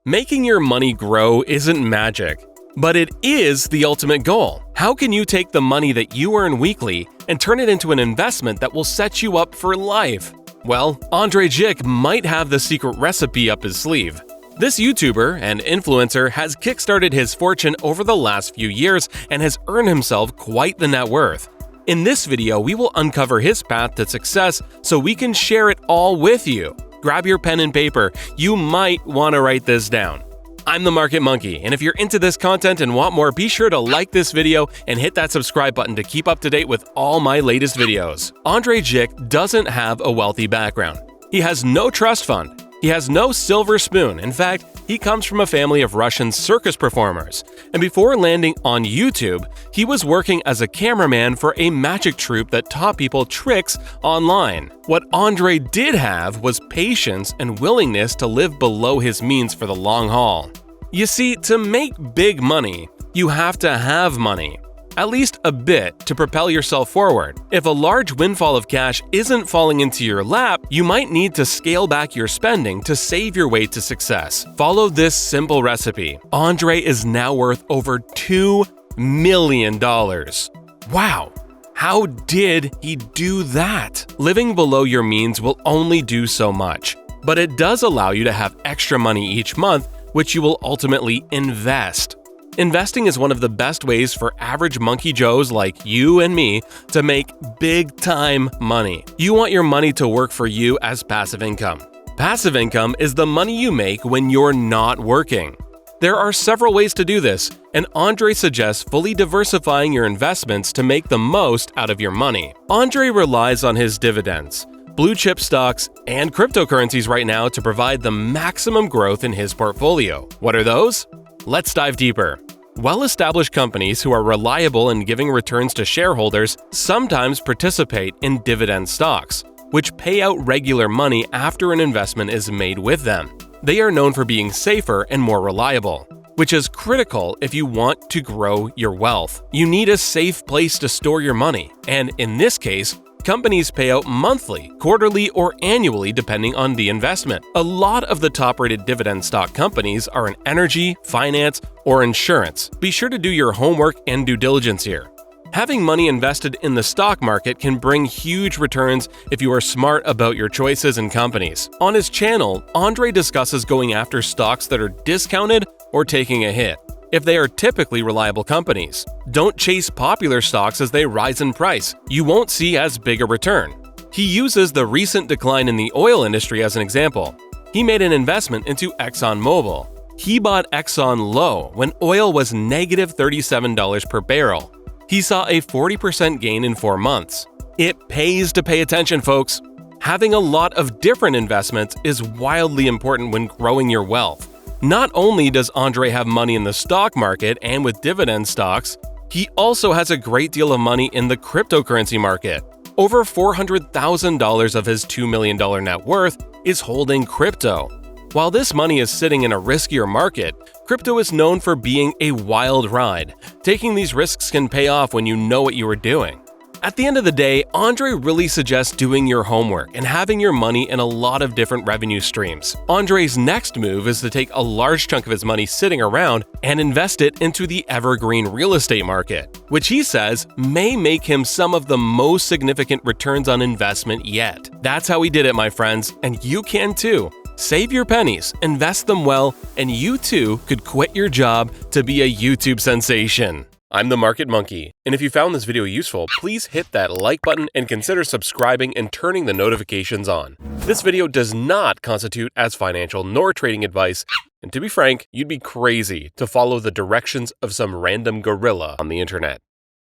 Making your money grow isn't magic, but it is the ultimate goal. How can you take the money that you earn weekly and turn it into an investment that will set you up for life? Well, Andrei Jikh might have the secret recipe up his sleeve. This YouTuber and influencer has kickstarted his fortune over the last few years and has earned himself quite the net worth. In this video, we will uncover his path to success so we can share it all with you. Grab your pen and paper, you might want to write this down. I'm the Market Monkey, and if you're into this content and want more, be sure to like this video and hit that subscribe button to keep up to date with all my latest videos. Andrei Jikh doesn't have a wealthy background. He has no trust fund. He has no silver spoon. In fact, he comes from a family of Russian circus performers. And before landing on YouTube, he was working as a cameraman for a magic troupe that taught people tricks online. What Andrei did have was patience and willingness to live below his means for the long haul. You see, to make big money, you have to have money. At least a bit to propel yourself forward. If a large windfall of cash isn't falling into your lap, you might need to scale back your spending to save your way to success. Follow this simple recipe. Andrei is now worth over $2 million. Wow! How did he do that? Living below your means will only do so much, but it does allow you to have extra money each month, which you will ultimately invest. Investing is one of the best ways for average monkey joes like you and me to make big-time money. You want your money to work for you as passive income. Passive income is the money you make when you're not working. There are several ways to do this, and Andrei suggests fully diversifying your investments to make the most out of your money. Andrei relies on his dividends, blue chip stocks, and cryptocurrencies right now to provide the maximum growth in his portfolio. What are those? Let's dive deeper. Well-established companies who are reliable in giving returns to shareholders sometimes participate in dividend stocks, which pay out regular money after an investment is made with them. They are known for being safer and more reliable, which is critical if you want to grow your wealth. You need a safe place to store your money, and in this case, companies pay out monthly, quarterly, or annually depending on the investment. A lot of the top-rated dividend stock companies are in energy, finance, or insurance. Be sure to do your homework and due diligence here. Having money invested in the stock market can bring huge returns if you are smart about your choices and companies. On his channel, Andrei discusses going after stocks that are discounted or taking a hit, if they are typically reliable companies. Don't chase popular stocks as they rise in price. You won't see as big a return. He uses the recent decline in the oil industry as an example. He made an investment into ExxonMobil. He bought Exxon low when oil was negative $37 per barrel. He saw a 40% gain in 4 months. It pays to pay attention, folks. Having a lot of different investments is wildly important when growing your wealth. Not only does Andrei have money in the stock market and with dividend stocks, he also has a great deal of money in the cryptocurrency market. Over $400,000 of his $2 million net worth is holding crypto. While this money is sitting in a riskier market, crypto is known for being a wild ride. Taking these risks can pay off when you know what you are doing. At the end of the day, Andrei really suggests doing your homework and having your money in a lot of different revenue streams. Andrei's next move is to take a large chunk of his money sitting around and invest it into the evergreen real estate market, which he says may make him some of the most significant returns on investment yet. That's how he did it, my friends, and you can too. Save your pennies, invest them well, and you too could quit your job to be a YouTube sensation. I'm the Market Monkey, and if you found this video useful, please hit that like button and consider subscribing and turning the notifications on. This video does not constitute as financial nor trading advice, and to be frank, you'd be crazy to follow the directions of some random gorilla on the internet.